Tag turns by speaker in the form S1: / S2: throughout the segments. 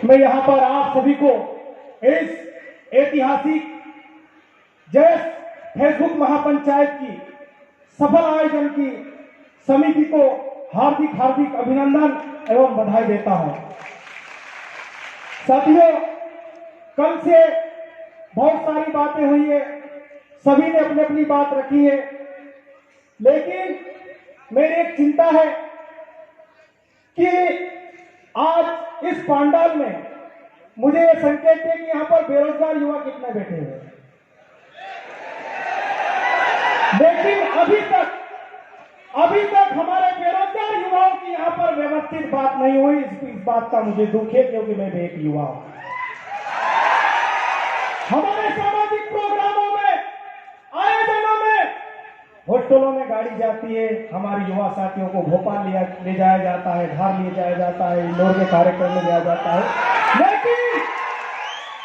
S1: मैं यहाँ पर आप सभी को इस ऐतिहासिक जय फेसबुक महापंचायत की सफल आयोजन की समिति को हार्दिक हार्दिक अभिनंदन एवं बधाई देता हूं। साथियों, कल से बहुत सारी बातें हुई है, सभी ने अपनी अपनी बात रखी है, लेकिन मेरी एक चिंता है कि आज इस पांडाल में मुझे यह संकेत है कि यहां पर बेरोजगार युवा कितने बैठे हुए हैं, लेकिन अभी तक हमारे बेरोजगार युवाओं की यहां पर व्यवस्थित बात नहीं हुई। इस बात का मुझे दुख है, क्योंकि मैं भी एक युवा हूं। हमारे सामाजिक प्रोग्रामों में, आयोजनों में, होटलों में गाड़ी जाती है, हमारे युवा साथियों को भोपाल ले जाया जाता है, धार ले जाया जाता है, इंदौर के कार्यक्रम में लिया जाता है, लेकिन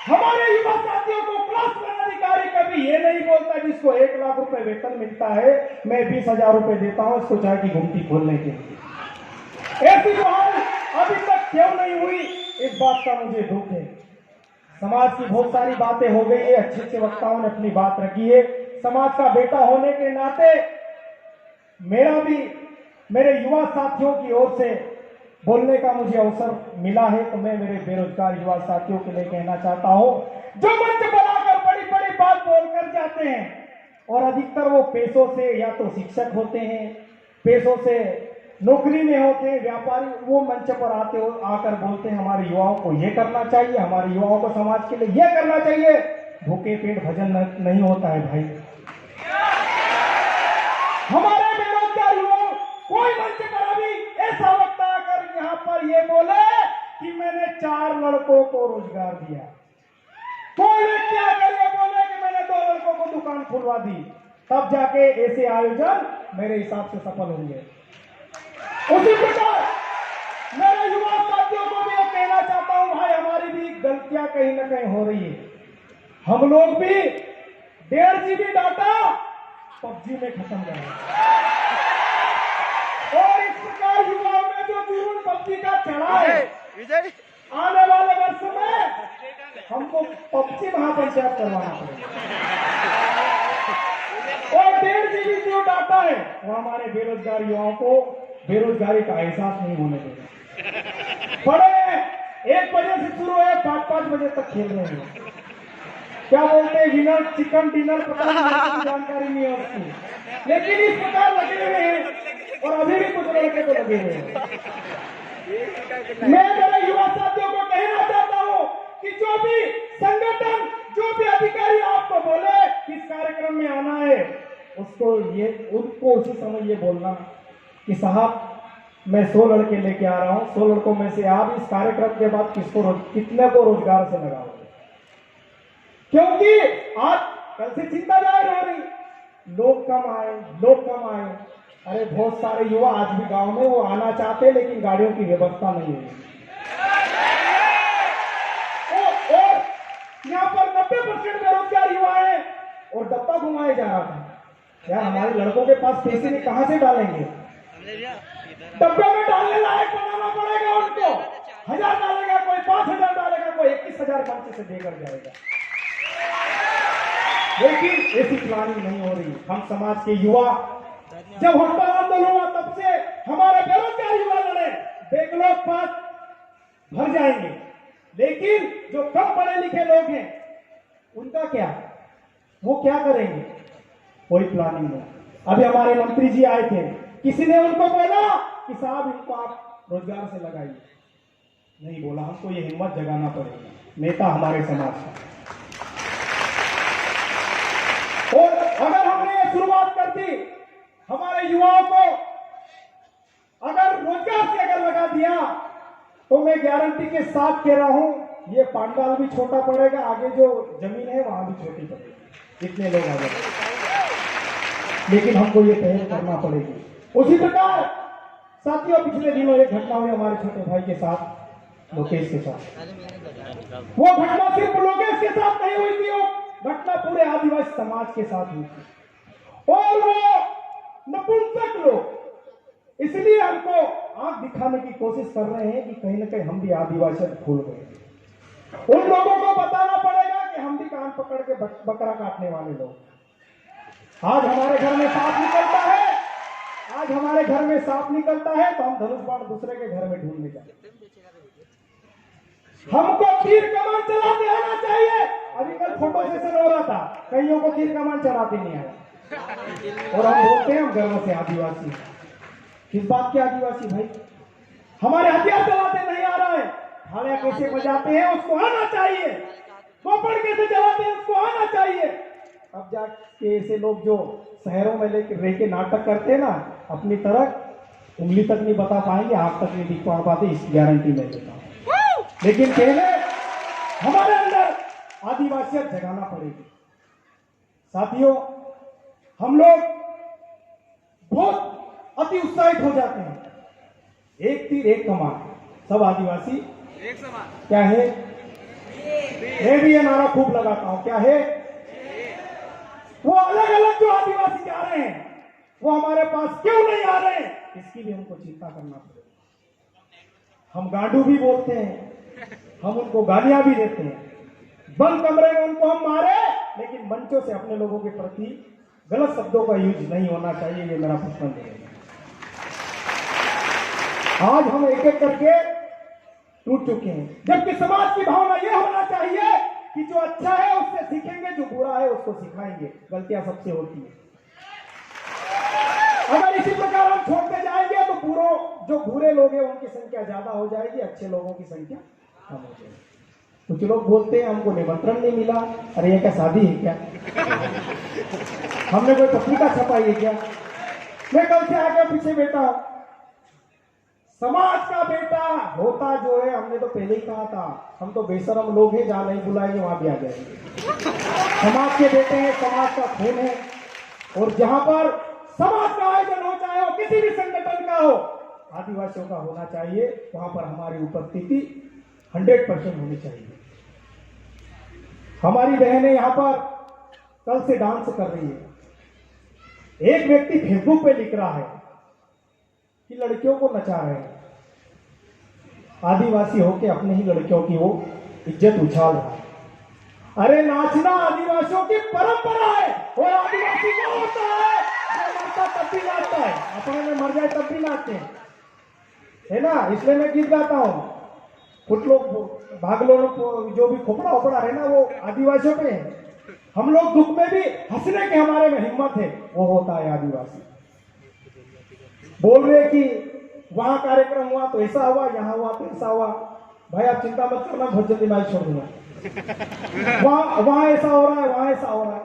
S1: हमारे युवा साथियों को क्लास पदाधिकारी कभी ये नहीं बोलता जिसको 1 लाख रुपए वेतन मिलता है, मैं 20,000 रुपए देता हूं इसको चाय की घुमटी खोलने के लिए। ऐसी बहाल अभी तक क्यों नहीं हुई, इस बात का मुझे दुख है। समाज की बहुत सारी बातें हो गई है, अच्छे अच्छे वक्ताओं ने अपनी बात रखी है। समाज का बेटा होने के नाते मेरा भी मेरे युवा साथियों की ओर से बोलने का मुझे अवसर मिला है, तो मैं मेरे बेरोजगार युवा साथियों के लिए कहना चाहता हूं, जो मंच बनाकर बड़ी बड़ी बात बोलकर जाते हैं और अधिकतर वो पैसों से या तो शिक्षक होते हैं, पैसों से नौकरी में होते हैं, व्यापारी, वो मंच पर आकर बोलते हैं हमारे युवाओं को ये करना चाहिए, हमारे युवाओं को समाज के लिए ये करना चाहिए। भूखे पेट भजन नहीं होता है भाई। हमारे बेरोजगार युवाओं कोई मंच पर अभी ऐसा वक्त आकर यहाँ पर ये बोले कि मैंने 4 लड़कों को रोजगार दिया, कोई व्यक्ति आकर ये बोले कि मैंने 2 लड़कों को दुकान खुलवा दी, तब जाके ऐसे आयोजन मेरे हिसाब से सफल होंगे। उसी प्रकार मेरे युवा साथियों को भी कहना चाहता हूं, भाई हमारी भी गलतियां कहीं ना कहीं हो रही है। हम लोग भी 1.5 GB डाटा PUBG में खत्म कर रहे हैं, और इस प्रकार युवाओं में जो जुनून PUBG का चढ़ा है, आने वाले वर्ष में हमको PUBG महापंचायत करवाना पड़ेगा। और 1.5 GB जो डाटा है वो हमारे बेरोजगार युवाओं को बेरोजगारी का एहसास नहीं होने देगा। बड़े 1 बजे से शुरू है, 5-5 बजे तक खेल रहे हैं। क्या बोलते हैं, विनर चिकन डिनर, पता नहीं, जानकारी नहीं है उसकी, लेकिन इस प्रकार लगे हुए हैं और अभी भी कुछ लड़के तो लगे हुए हैं। मैं मेरे युवा साथियों को कहना चाहता हूं कि जो भी संगठन, जो भी अधिकारी आपको बोले इस कार्यक्रम में आना है, उनको उसी समय ये बोलना कि साहब मैं 100 लड़के लेके आ रहा हूं, 100 लड़कों में से आप इस कार्यक्रम के बाद कितने को रोजगार से लगाओगे, क्योंकि आज कल से चिंता जाहिर हो रही, लोग कम आए। अरे बहुत सारे युवा आज भी गांव में वो आना चाहते हैं, लेकिन गाड़ियों की व्यवस्था नहीं है। और यहाँ पर 90% बेरोजगार युवा है और डब्बा घुमाए जा रहा था। यार हमारे लड़कों के पास पैसे नहीं, कहां से डालेंगे? डब्बे में डालने लायक बनाना पड़ेगा उनको। 1000 डालेगा कोई, 5000 डालेगा कोई, 21,000 मंच से देकर जाएगा, लेकिन ऐसी प्लानिंग नहीं हो रही। हम समाज के युवा, जब हड़ताल आंदोलन हुआ तब से हमारे बेरोजगार युवा लड़े, बैकलॉग पास भर जाएंगे, लेकिन जो कम पढ़े लिखे लोग हैं उनका क्या, वो क्या करेंगे? कोई प्लानिंग नहीं। अभी हमारे मंत्री जी आए थे, किसी ने उनको बोला कि साहब इनको आप रोजगार से लगाइए, नहीं बोला, हमको ये हिम्मत जगाना पड़ेगा, नेता हमारे समाज का। और अगर हमने ये शुरुआत कर दी, हमारे युवाओं को अगर रोजगार से अगर लगा दिया, तो मैं गारंटी के साथ कह रहा हूं, ये पांडाल भी छोटा पड़ेगा, आगे जो जमीन है वहां भी छोटी पड़ेगी, इतने लोग आ जाएंगे, लेकिन हमको ये पहल करना पड़ेगी। उसी प्रकार साथियों, पिछले दिनों एक घटना हुई हमारे छोटे भाई के साथ, लोकेश के साथ। वो घटना सिर्फ लोकेश के साथ नहीं हुई थी, वो घटना पूरे आदिवासी समाज के साथ हुई थी, और वो नपुंसक लोग इसलिए हमको आंख दिखाने की कोशिश कर रहे हैं कि कहीं ना कहीं हम भी आदिवासी भूल गए। उन लोगों को बताना पड़ेगा कि हम भी कान पकड़ के बकरा काटने वाले लोग। आज हमारे घर में सांप निकलता है, आज हमारे घर में सांप निकलता है तो हम धनुष बाण दूसरे के घर में ढूंढने जाते। हमको तीर कमान चलाते आना चाहिए। अभी कल फोटो सेशन हो रहा था, कईयों को तीर कमान चलाते नहीं आया और हम बोलते हैं हम गर्व से आदिवासी। किस बात के आदिवासी भाई? हमारे हथियार चलाते नहीं आ रहा है, थालियां कैसे बजाते हैं उसको आना चाहिए, कोपड़ कैसे चलाते हैं उसको आना चाहिए। अब जाके ऐसे लोग जो शहरों में लेके रह के नाटक करते हैं ना, अपनी तरह उंगली तक नहीं बता पाएंगे, आंख तक नहीं दिख पाते, इसकी गारंटी मैं देता हूं। लेकिन पहले हमारे अंदर आदिवासियत जगाना पड़ेगी। साथियों, हम लोग बहुत अति उत्साहित हो जाते हैं, एक तीर एक कमान, सब आदिवासी
S2: एक समान।
S1: क्या है? मैं भी ये नारा खूब लगाता हूं, क्या है? वो अलग अलग जो आदिवासी जा रहे हैं वो हमारे पास क्यों नहीं आ रहे हैं, इसकी भी हमको चिंता करना पड़ेगा। हम गांडू भी बोलते हैं, हम उनको गालियां भी देते हैं, बंद कमरे में उनको हम मारे, लेकिन मंचों से अपने लोगों के प्रति गलत शब्दों का यूज नहीं होना चाहिए, ये मेरा प्रश्न है। आज हम एक एक करके टूट चुके हैं, जबकि समाज की भावना यह होना चाहिए कि जो अच्छा है उससे सीखेंगे, जो बुरा है उसको सिखाएंगे। गलतियां सबसे होती है, अगर इसी प्रकार हम छोड़ते जाएंगे तो जो बुरे लोग हैं उनकी संख्या ज्यादा हो जाएगी, अच्छे लोगों की संख्या कम हो जाएगी। कुछ लोग बोलते हैं हमको निमंत्रण नहीं मिला, अरे ये क्या शादी है क्या? हमने कोई पत्रिका छपाई है क्या? मैं कल से आगे पीछे बैठा हूं, समाज का बेटा होता जो है, हमने तो पहले ही कहा था, हम तो बेशरम लोग हैं, जहां नहीं बुलाएंगे वहां भी आ जाएंगे। समाज के बेटे हैं, समाज का खून है, और जहां पर समाज का आयोजन हो, चाहे वो किसी भी संगठन का हो, आदिवासियों का होना चाहिए, वहां पर हमारी उपस्थिति 100% होनी चाहिए। हमारी बहनें यहां पर कल से डांस कर रही है। एक व्यक्ति फेसबुक पे लिख रहा है कि लड़कियों को नचा रहे हैं, आदिवासी होके अपने ही लड़कियों की वो इज्जत उछाल रहा है। अरे नाचना आदिवासियों की परंपरा है, और आदिवासी क्या होता है, जो मरता तब भी नाचता है, अपने में मर जाए तब भी नाचते हैं, है ना? इसलिए मैं गीत गाता हूं, कुछ लोग भागलो जो भी खोपड़ा ओपड़ा है ना, वो आदिवासियों पे है। हम लोग दुख में भी हंसने के हमारे में हिम्मत है, वो होता है आदिवासी। बोल रहे कि वहां कार्यक्रम हुआ तो ऐसा हुआ, यहां हुआ तो ऐसा हुआ। भाई आप चिंता मत करना, बहुत जल्दी मैं छोड़ दूंगा। वहां ऐसा हो रहा है, वहां ऐसा हो रहा है,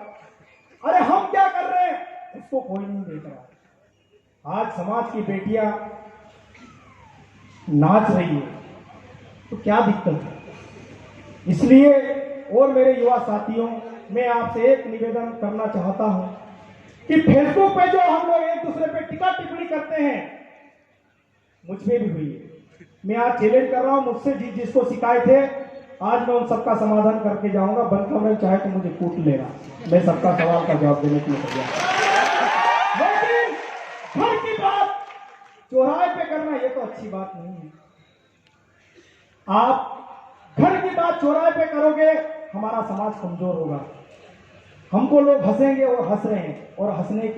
S1: अरे हम क्या कर रहे हैं उसको कोई नहीं देख रहा। आज समाज की बेटियां नाच रही है तो क्या दिक्कत है? इसलिए और मेरे युवा साथियों, मैं आपसे एक निवेदन करना चाहता हूं कि फेसबुक पे जो हम लोग एक दूसरे पे टिक्का टिप्पणी करते हैं, मुझमें भी हुई है। मैं आज चैलेंज कर रहा हूं, मुझसे जिसको शिकायत है, आज मैं उन सबका समाधान करके जाऊंगा। बंद कमरे में चाहे तो मुझे कूट लेना, मैं सबका सवाल का जवाब देने के लिए तैयार। लेकिन घर की बात चौराहे पे करना ये तो अच्छी बात नहीं है। आप घर की बात चौराहे पे करोगे, हमारा समाज कमजोर होगा, हमको लोग हंसेंगे और हंस रहे हैं, और हंसने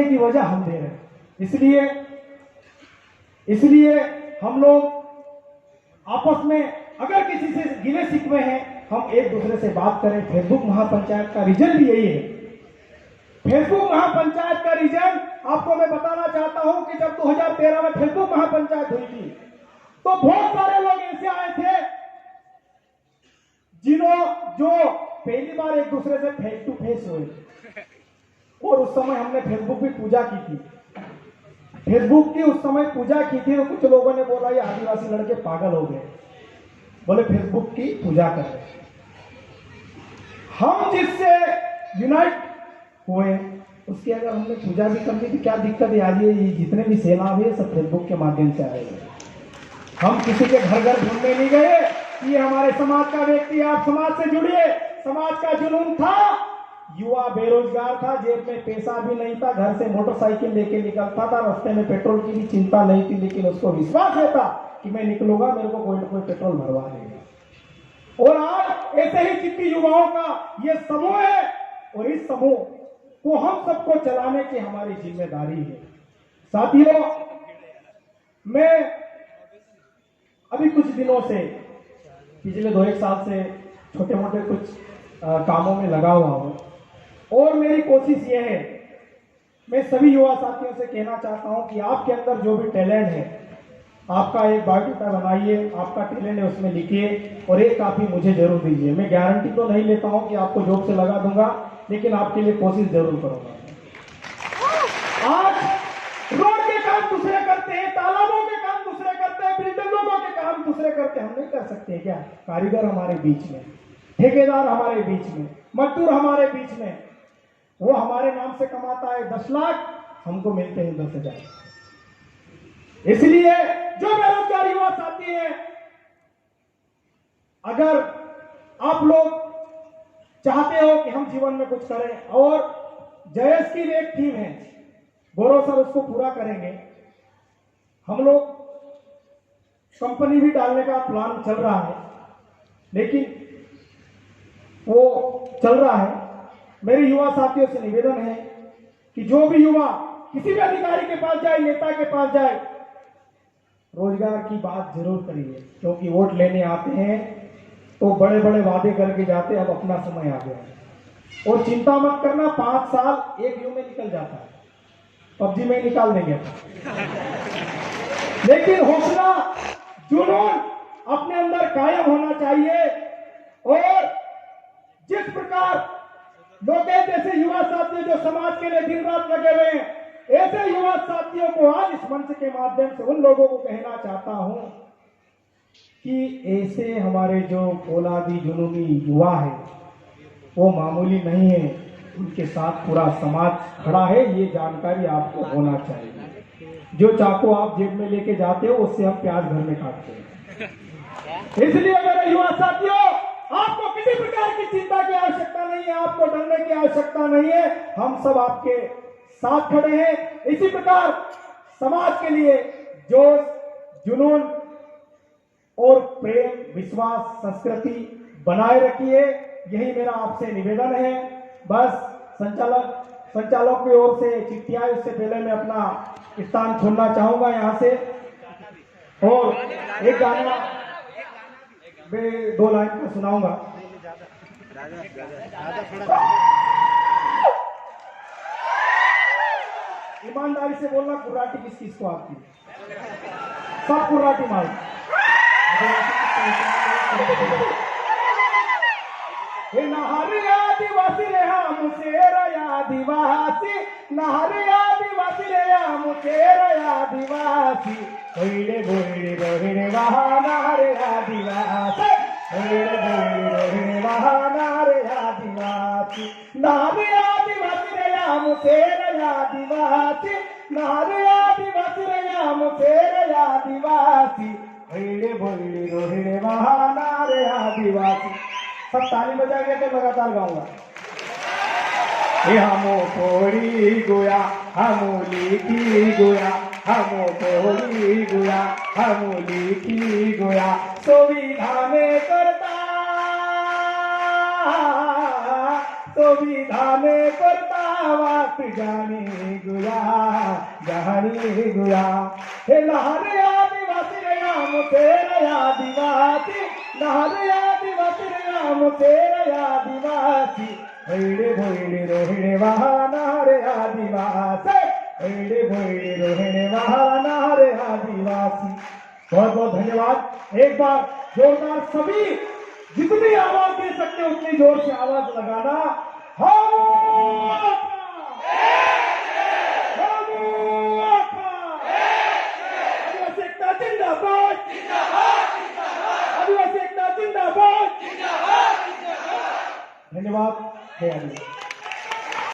S1: की वजह हम दे रहे हैं। इसलिए हम लोग आपस में अगर किसी से गिले शिकवे हैं, हम एक दूसरे से बात करें। फेसबुक महापंचायत का रीजन भी यही है। फेसबुक महापंचायत का रीजन आपको मैं बताना चाहता हूं कि जब 2013 में फेसबुक महापंचायत हुई थी तो बहुत सारे लोग ऐसे आए थे जो पहली बार एक दूसरे से फेस टू फेस हुए, और उस समय हमने फेसबुक की पूजा की थी। फेसबुक की उस समय पूजा की थी, तो कुछ लोगों ने बोला ये आदिवासी लड़के पागल हो गए, बोले फेसबुक की पूजा कर रहे। हम जिससे यूनाइट हुए उसकी अगर हमने पूजा भी कर दी थी, क्या दिक्कत है? आज ये जितने भी सेना हुए सब फेसबुक के माध्यम से आए हैं। हम किसी के घर घर ढूंढने नहीं गए कि ये हमारे समाज का व्यक्ति, आप समाज से जुड़िए। समाज का जुनून था, युवा बेरोजगार था, जेब में पैसा भी नहीं था, घर से मोटरसाइकिल लेके निकलता था, रास्ते में पेट्रोल की भी चिंता नहीं थी, लेकिन उसको विश्वास रहता कि मैं निकलूंगा, मेरे को कोई ना कोई पेट्रोल भरवा देगा। और आज ऐसे ही जितनी युवाओं का ये समूह है और इस समूह को हम सबको चलाने की हमारी जिम्मेदारी है। साथियों, मैं अभी कुछ दिनों से पिछले 2-1 साल से छोटे मोटे कुछ कामों में लगा हुआ हूं और मेरी कोशिश ये है, मैं सभी युवा साथियों से कहना चाहता हूं कि आपके अंदर जो भी टैलेंट है, आपका एक बायोडाटा बनाइए, आपका टैलेंट है उसमें लिखिए और एक कॉपी मुझे जरूर दीजिए। मैं गारंटी तो नहीं लेता हूं कि आपको जॉब से लगा दूंगा, लेकिन आपके लिए कोशिश जरूर करूंगा। आज रोड के काम दूसरे करते हैं, तालाबों के काम दूसरे करते हैं, बिल्डिंगों के काम दूसरे करते हैं, हम नहीं कर सकते क्या? कारीगर हमारे बीच में, ठेकेदार हमारे बीच में, मजदूर हमारे बीच में, वो हमारे नाम से कमाता है 10 लाख, हमको मिलते हैं 10,000। इसलिए जो बेरोजगार युवा साथी हैं, अगर आप लोग चाहते हो कि हम जीवन में कुछ करें और जयेश की एक थीम है, गौरव सर उसको पूरा करेंगे। हम लोग कंपनी भी डालने का प्लान चल रहा है, लेकिन वो चल रहा है। मेरे युवा साथियों से निवेदन है कि जो भी युवा किसी भी अधिकारी के पास जाए, नेता के पास जाए, रोजगार की बात जरूर करिए, क्योंकि वोट लेने आते हैं तो बड़े बड़े वादे करके जाते हैं, अब अपना समय आ गया है। और चिंता मत करना, 5 साल एक यू में निकल जाता है, पबजी में निकाल देंगे। लेकिन हौसला, जुनून अपने अंदर कायम होना चाहिए। और जिस प्रकार लोकेश जैसे युवा साथी जो समाज के लिए दिन रात लगे हुए हैं, ऐसे युवा साथियों को आज इस मंच के माध्यम से उन लोगों को कहना चाहता हूं कि ऐसे हमारे जो फौलादी जुनूनी युवा है वो मामूली नहीं है, उनके साथ पूरा समाज खड़ा है, ये जानकारी आपको होना चाहिए। जो चाकू आप जेब में लेके जाते हो उससे हम प्याज घर में काटते हैं। इसलिए मेरे युवा साथियों, आपको किसी प्रकार की चिंता की आवश्यकता नहीं है, आपको डरने की आवश्यकता नहीं है, हम सब आपके साथ खड़े हैं। इसी प्रकार समाज के लिए जोश, जुनून और प्रेम, विश्वास, संस्कृति बनाए रखिए, यही मेरा आपसे निवेदन है। बस संचालक की ओर से चिट्ठी आई, उससे पहले मैं अपना स्थान छोड़ना चाहूंगा यहां से। और एक गाना मैं 2 लाइन का सुनाऊंगा। ईमानदारी से बोलना, कुर्राटी किस किस को आती है? सब कुर्राटी मार। नहरी आदिवासी रे हम शेर आदिवासी, नहरी आदिवासी रे हम शेर आदिवासी, होइले बोइले रोहिणे बहाना रे आदिवासी, होइले बोइले रोहिणे बहाना रे आदिवासी, नहरी आदिवासी रे हम शेर आदिवासी, नहरी आदिवासी रे हम शेर आदिवासी, होइले बोइले रोहिणे बहाना रे आदिवासी। सब ताली बजाएंगे तो लगातार गाऊंगा। हमो पोड़ी गोया, हमो लिखी गोया, हमो पोड़ी गोया, हमो लिखी गोया, सुविधा में करता, सुविधा में करता, बात जाने गोया, जाने गोया। हे लहरे आदिवासी रे हम तेरे आदिवासी, लहरे आदिवासी रे हम तेरे आदिवासी, भैरे भैरे रोहिणे बहाना रे आदिवासी, भैरे भैरे रोहिणे बहाना रे आदिवासी। बहुत बहुत धन्यवाद। एक बार जोरदार सभी जितनी आवाज दे सकते उतनी जोर से आवाज लगाना। आदिवासी एकता जिंदाबाद, आदिवासी एकता जिंदाबाद। धन्यवाद।